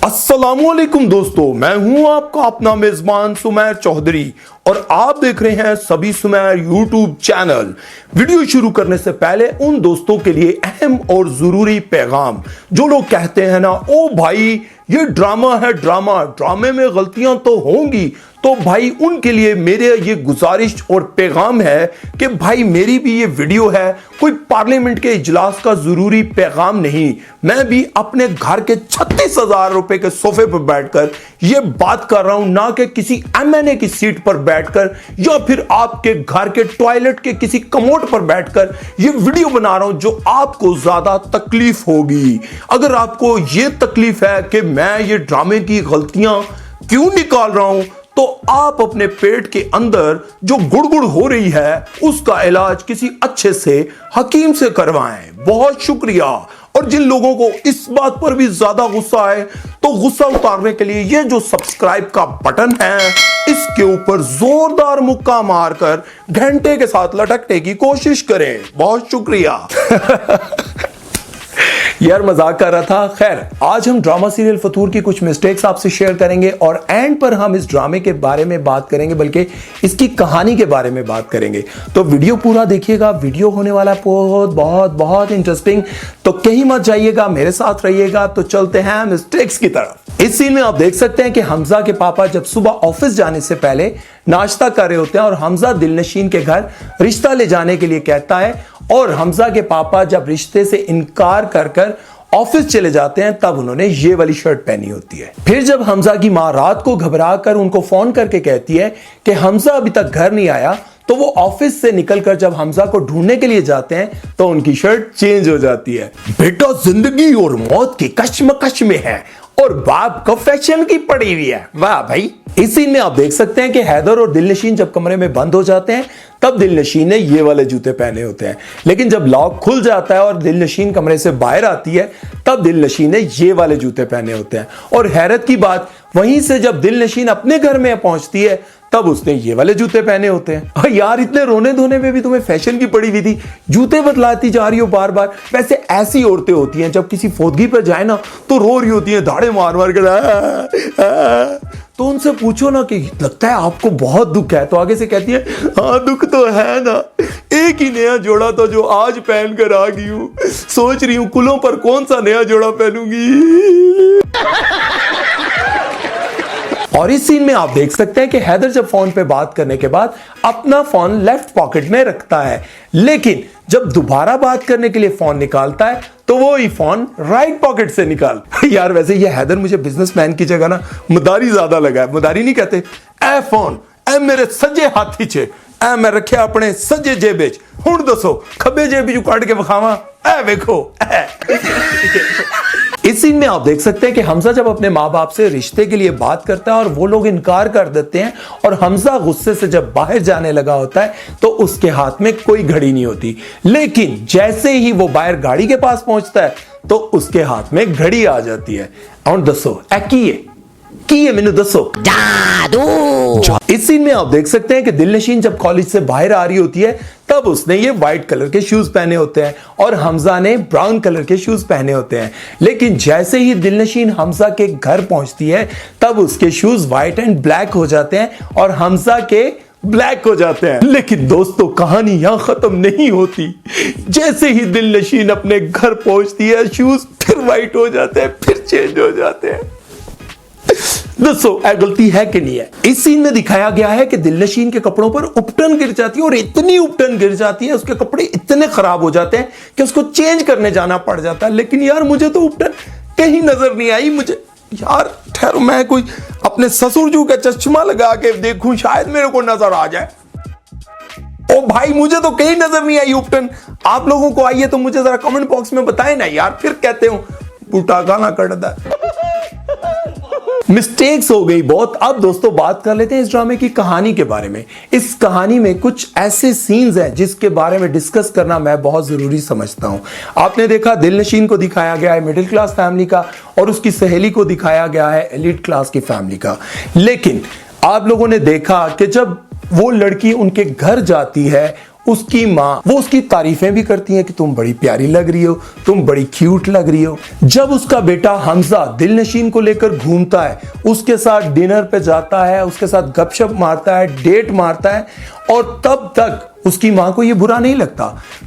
अस्सलामुअलैकुम दोस्तों, मैं हूं आपका अपना मेजबान सुमैर चौधरी और आप देख रहे हैं सभी सुमैर यूट्यूब चैनल। वीडियो शुरू करने से पहले उन दोस्तों के लिए अहम और जरूरी पैगाम जो लोग कहते हैं ना, ओ भाई ये ड्रामा है, ड्रामे में गलतियां तो होंगी, तो भाई उनके लिए मेरे ये गुजारिश और पैगाम है कि भाई मेरी भी ये वीडियो है कोई पार्लियामेंट के इजलास का जरूरी पैगाम नहीं। मैं भी अपने घर के 36,000 रुपए के सोफे पर बैठकर ये बात कर रहा हूं, ना कि किसी एमएनए की सीट पर बैठकर या फिर आपके घर के टॉयलेट के किसी कमोड पर बैठकर ये वीडियो बना रहा हूं जो आपको ज्यादा तकलीफ होगी। अगर आपको ये तकलीफ है कि मैं ये ड्रामे की गलतियां क्यों निकाल रहा हूं, तो आप अपने पेट के अंदर जो गुड़गुड़ हो रही है उसका इलाज किसी अच्छे से हकीम से करवाएं। बहुत शुक्रिया। और जिन लोगों को इस बात पर भी ज्यादा गुस्सा है तो गुस्सा उतारने के लिए ये जो सब्सक्राइब का बटन है इसके ऊपर जोरदार मुक्का मारकर घंटे के साथ लटकने की कोशिश करें। बहुत शुक्रिया। यार मजाक कर रहा था। खैर, आज हम ड्रामा सीरियल फतूर की कुछ मिस्टेक्स आपसे शेयर करेंगे और एंड पर हम इस ड्रामे के बारे में बात करेंगे, बल्कि इसकी कहानी के बारे में बात करेंगे। तो वीडियो पूरा देखिएगा, वीडियो होने वाला बहुत बहुत बहुत इंटरेस्टिंग। तो कहीं मत जाइएगा, मेरे साथ रहिएगा। तो चलते हैं मिस्टेक्स की तरफ। इस सीन में आप देख सकते हैं कि हमजा के पापा जब सुबह ऑफिस जाने से पहले नाश्ता कर रहे होते हैं और हमजा दिलनशीन के घर रिश्ता ले जाने के लिए कहता है और हमजा के पापा जब रिश्ते से इनकार कर ऑफिस चले जाते हैं तब उन्होंने ये वाली शर्ट पहनी होती है। फिर जब हमजा की मां रात को घबरा कर उनको फोन करके कहती है कि हमजा अभी तक घर नहीं आया, तो वो ऑफिस से निकलकर जब हमजा को ढूंढने के लिए जाते हैं तो उनकी शर्ट चेंज हो जाती है। बेटा जिंदगी और मौत की कश्मकश में है और बाप को फैशन की पड़ी हुई है। वाह भाई। इस सीन में आप देख सकते हैं कि हैदर और दिलनशीन जब कमरे में बंद हो जाते हैं तब दिलनशीन ने ये वाले जूते पहने होते हैं, लेकिन जब लॉक खुल जाता है और दिलनशीन कमरे से बाहर आती है तब दिलनशीन ने ये वाले जूते पहने होते हैं। और हैरत की बात, वहीं से जब दिलनशीन अपने घर में पहुंचती है तब उसने ये वाले जूते पहने होते हैं। और यार इतने रोने धोने में भी तुम्हें फैशन की पड़ी हुई थी, जूते बदलाती जा रही हो बार बार। वैसे ऐसी औरतें होती हैं जब किसी फौदगी पर जाए ना तो रो रही होती हैं, धाड़े मार मार कर। तो उनसे पूछो ना कि लगता है आपको बहुत दुख है, तो आगे से कहती है हाँ दुख तो है ना, एक ही नया जोड़ा था जो आज पहन कर आ गई हूं, सोच रही हूं कुलों पर कौन सा नया जोड़ा पहनूंगी। और इस सीन में आप देख सकते हैं कि हैदर जब फोन पे बात करने के बाद अपना फोन लेफ्ट पॉकेट में रखता है, लेकिन जब दोबारा बात करने के लिए फोन निकालता है तो वो ही फोन राइट पॉकेट से निकाल। यार वैसे ये हैदर मुझे बिजनेसमैन की जगह ना मुदारी ज्यादा लगा है। मुदारी नहीं कहते, ए फोन ए मेरे सज्जे हाथी च ए मैं रखे अपने सज्जे जेबे च, हुण दसो खब्बे जेब चों कढ के विखावां, ए वेखो। इस सीन में आप देख सकते हैं कि हमजा जब अपने माँ बाप से रिश्ते के लिए बात करता है और वो लोग इनकार कर देते हैं और हमजा गुस्से से जब बाहर जाने लगा होता है तो उसके हाथ में कोई घड़ी नहीं होती, लेकिन जैसे ही वो बाहर गाड़ी के पास पहुंचता है तो उसके हाथ में घड़ी आ जाती है। और दसो की है मैनू दसो। जादू। इस सीन में आप देख सकते हैं कि दिलनशीन जब कॉलेज से बाहर आ रही होती है तब उसने ये व्हाइट कलर के शूज पहने होते हैं और हमजा ने ब्राउन कलर के शूज पहने होते हैं, लेकिन जैसे ही दिलनशीन हमजा के घर पहुंचती है तब उसके शूज व्हाइट एंड ब्लैक हो जाते हैं और हमजा के ब्लैक हो जाते हैं। लेकिन दोस्तों कहानी यहां खत्म नहीं होती। जैसे ही दिलनशीन अपने घर पहुंचती है शूज फिर व्हाइट हो जाते हैं, फिर चेंज हो जाते हैं। दोस्तों गलती है कि नहीं है? इस सीन में दिखाया गया है कि दिलनशीन के कपड़ों पर उपटन गिर जाती है और इतनी उपटन गिर जाती है, उसके कपड़े इतने खराब हो जाते हैं कि उसको चेंज करने जाना पड़ जाता है। लेकिन यार मुझे तो उपटन कहीं नजर नहीं आई। मुझे यार ठहरो, मैं कोई अपने ससुर जी का चश्मा लगा के देखूं, शायद मेरे को नजर आ जाए। ओ भाई मुझे तो कहीं नजर नहीं आई उपटन। आप लोगों को आई है तो मुझे जरा कमेंट बॉक्स में बताएं ना यार, फिर कहते हो बूटा गाना कटदा। मिस्टेक्स हो गई बहुत। अब दोस्तों बात कर लेते हैं इस ड्रामे की कहानी के बारे में। इस कहानी में कुछ ऐसे सीन्स हैं जिसके बारे में डिस्कस करना मैं बहुत जरूरी समझता हूं। आपने देखा दिलनशीन को दिखाया गया है मिडिल क्लास फैमिली का और उसकी सहेली को दिखाया गया है एलीट क्लास की फैमिली का, लेकिन आप लोगों ने देखा कि जब वो लड़की उनके घर जाती है उसकी माँ वो उसकी तारीफें भी करती हैं कि तुम बड़ी प्यारी लग रही हो, तुम बड़ी क्यूट लग रही हो। जब उसका बेटा हमजा दिलनशीन को लेकर घूमता है, उसके साथ डिनर पे जाता है, उसके साथ गपशप मारता है, डेट मारता है, और तब तक उसकी मां को यह बुरा नहीं लगता,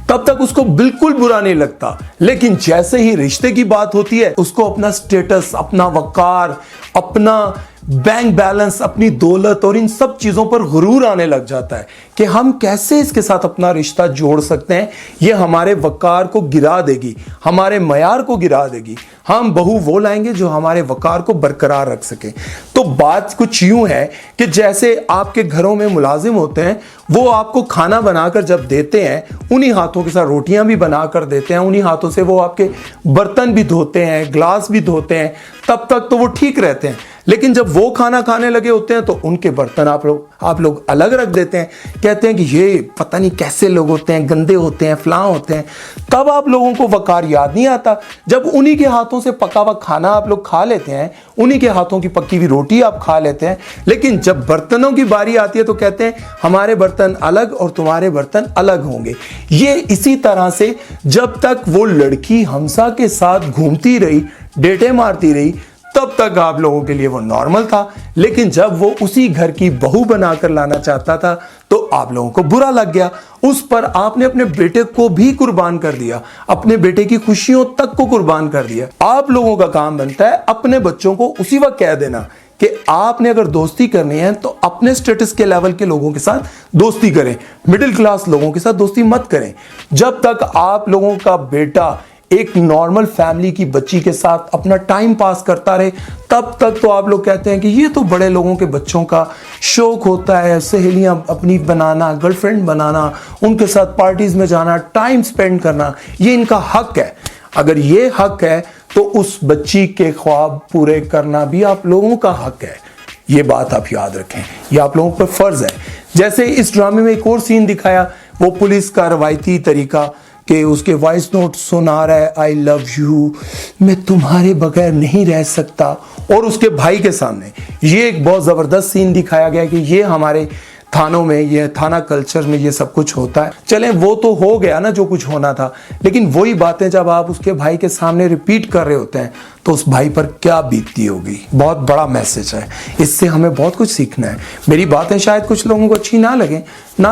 तब तक उसको बिल्कुल बुरा नहीं लगता। लेकिन जैसे ही रिश्ते की बात होती है, उसको अपना स्टेटस, अपना वकार, अपना बैंक बैलेंस, अपनी दौलत और इन सब चीजों पर गुरूर आने लग जाता है कि हम कैसे इसके साथ अपना रिश्ता जोड़ सकते हैं। ये हमारे वकार को गिरा देगी, हमारे मयार को गिरा देगी। हम बहू वो लाएंगे जो हमारे वकार को बरकरार रख सके। तो बात कुछ यूं है कि जैसे आपके घरों में मुलाजिम होते हैं, वो आपको खाना बनाकर जब देते हैं, उन्हीं हाथों के साथ रोटियां भी बनाकर देते हैं, उन्हीं हाथों से वो आपके बर्तन भी धोते हैं, ग्लास भी धोते हैं, तब तक तो वो ठीक रहते हैं। लेकिन जब वो खाना खाने लगे होते हैं तो उनके बर्तन आप लोग अलग रख देते हैं, कहते हैं कि ये पता नहीं कैसे लोग होते हैं, गंदे होते हैं, फलां होते हैं। तब आप लोगों को वकार याद नहीं आता जब उन्हीं के हाथों से पका हुआ खाना आप लोग खा लेते हैं, उन्हीं के हाथों की पक्की हुई रोटी आप खा लेते हैं। लेकिन जब बर्तनों की बारी आती है तो कहते हैं हमारे बर्तन अलग और तुम्हारे बर्तन अलग होंगे। ये इसी तरह से जब तक वो लड़की हमजा के साथ घूमती रही, डेटे मारती रही, तब तक आप लोगों के लिए वो नॉर्मल था। लेकिन जब वो उसी घर की बहू बनाकर लाना चाहता था तो आप लोगों को बुरा लग गया। उस पर आपने अपने बेटे को भी कुर्बान कर दिया, अपने बेटे की खुशियों तक को कुर्बान कर दिया। आप लोगों का काम बनता है अपने बच्चों को उसी वक्त कह देना कि आपने अगर दोस्ती करनी है तो अपने स्टेटस के लेवल के लोगों के साथ दोस्ती करें, मिडिल क्लास लोगों के साथ दोस्ती मत करें। जब तक आप लोगों का बेटा एक नॉर्मल फैमिली की बच्ची के साथ अपना टाइम पास करता रहे, तब तक तो आप लोग कहते हैं कि ये तो बड़े लोगों के बच्चों का शौक होता है, सहेलियां अपनी बनाना, गर्लफ्रेंड बनाना, उनके साथ पार्टीज में जाना, टाइम स्पेंड करना, ये इनका हक है। अगर ये हक है तो उस बच्ची के ख्वाब पूरे करना भी आप लोगों का हक है। ये बात आप याद रखें, ये आप लोगों पर फर्ज है। जैसे इस ड्रामे में एक और सीन दिखाया, वो पुलिस का रवायती तरीका कि उसके वॉइस नोट सुना रहा है, आई लव यू, मैं तुम्हारे बगैर नहीं रह सकता, और उसके भाई के सामने ये एक बहुत ज़बरदस्त सीन दिखाया गया कि ये हमारे थानों में, ये थाना कल्चर में ये सब कुछ होता है। चलें वो तो हो गया ना जो कुछ होना था, लेकिन वही बातें जब आप उसके भाई के सामने रिपीट कर रहे होते हैं तो उस भाई पर क्या बीतती होगी। बहुत बड़ा मैसेज है, इससे हमें बहुत कुछ सीखना है। मेरी बातें शायद कुछ लोगों को अच्छी ना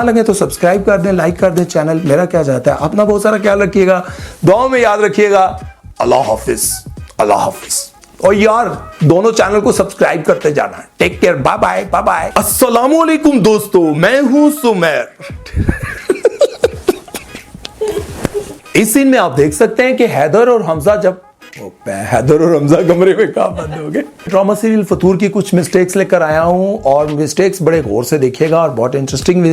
लगे तो सब्सक्राइब कर दें, लाइक कर दें चैनल। मेरा क्या जाता है, अपना बहुत सारा ख्याल रखिएगा, दुआओं में याद रखिएगा। अल्लाह हाफिज, अल्लाह हाफिज। और यार दोनों चैनल को सब्सक्राइब करते जाना। Take care, bye bye, bye bye. अस्सलामु अलैकुम दोस्तों, मैं हूं सुमेर। इस सीन में आप देख सकते हैं कि हैदर और हमजा कमरे में कहां बंद हो गए। ड्रामा सीरियल फतूर की कुछ मिस्टेक्स लेकर आया हूं और मिस्टेक्स बड़े गौर से देखिएगा और बहुत इंटरेस्टिंग